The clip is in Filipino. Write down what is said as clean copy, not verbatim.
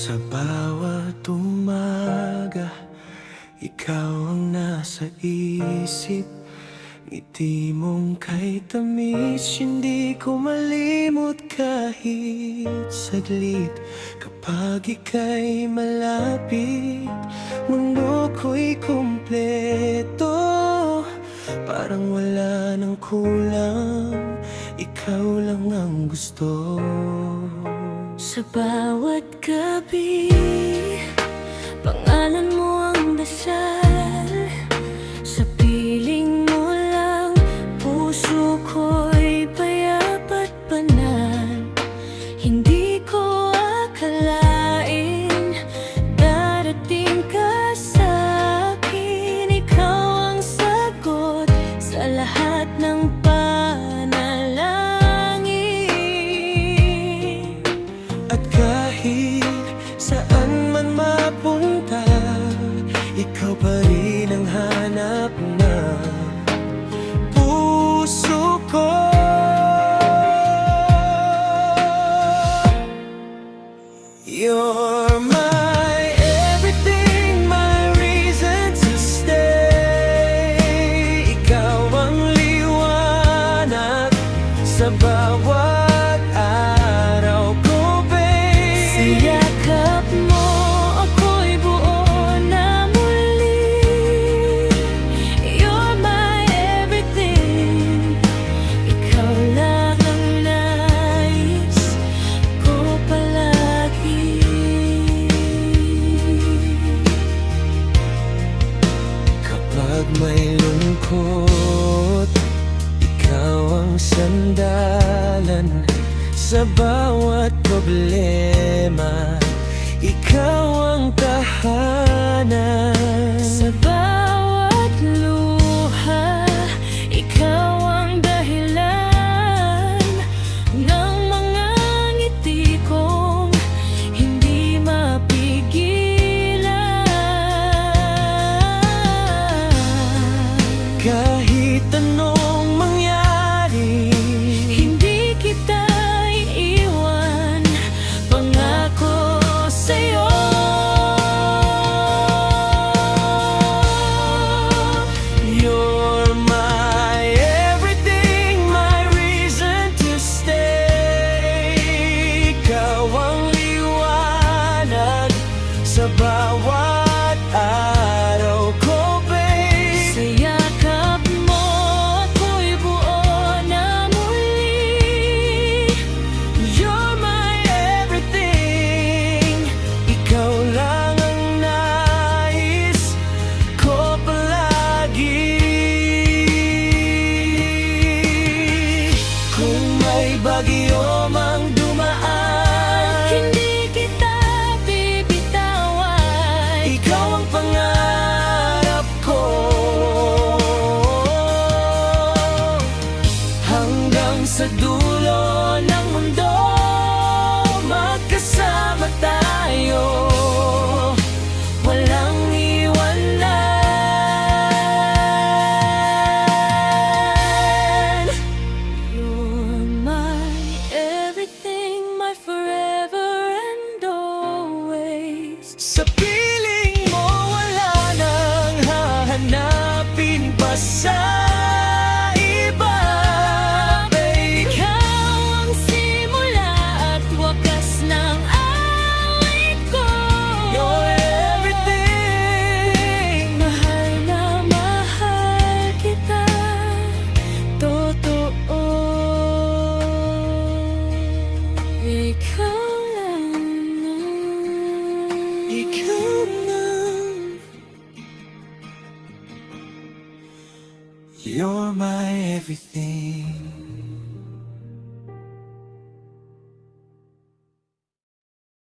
Sa bawat umaga, ikaw ang nasa isip. Ngiti mong kay tamis, hindi ko malimot kahit saglit. Kapag ika'y malapit, mundo ko'y kumpleto. Parang wala nang kulang, ikaw lang ang gusto. Sa bawat gabi, pangalan mo ang dasal. Sa piling mo lang, puso ko'y payap at banal. Hindi ko akalain darating ka sa akin. Ikaw ang sagot sa lahat ng panalangin. At kahit saan man mapunta, ikaw pa rin ang hanap ng puso ko. You're my everything, my reason to stay. Ikaw ang liwanag sa bawat araw ko, babe. Sa yakap mo, ako'y buo na muli. You're my everything. Ikaw lang ang nais ko palagi. Kapag may lungkot, ikaw ang sandalan. Sa bawat problema, ikaw ang tahanan. Sa bawat luha, ikaw ang dahilan ng mga ngiti kong hindi mapigilan. Kahit anong mangyari, Hindi kita iiwan, pangako sa'yo. you're my everything, my reason to stay. Ikaw ang liwanag sa bawat araw ko, babe. Sa yakap mo, ako'y buo na muli. You're my everything. Ikaw lang ang nais ko palagi. Kung may bagyo mang dumaan, Hindi kita bibitawan. ikaw ang pangarap ko. Hanggang sa dulo ng mundo, magkasama tayo, walang iwanan. You're my everything, my forever and always. Sa piling mo wala nang hahanapin pa sa iba, babe. Ikaw ang simula at wakas ng awit ko. You're everything. Mahal na mahal kita, totoo. Ikaw lang. Ikaw lang. You're my everything.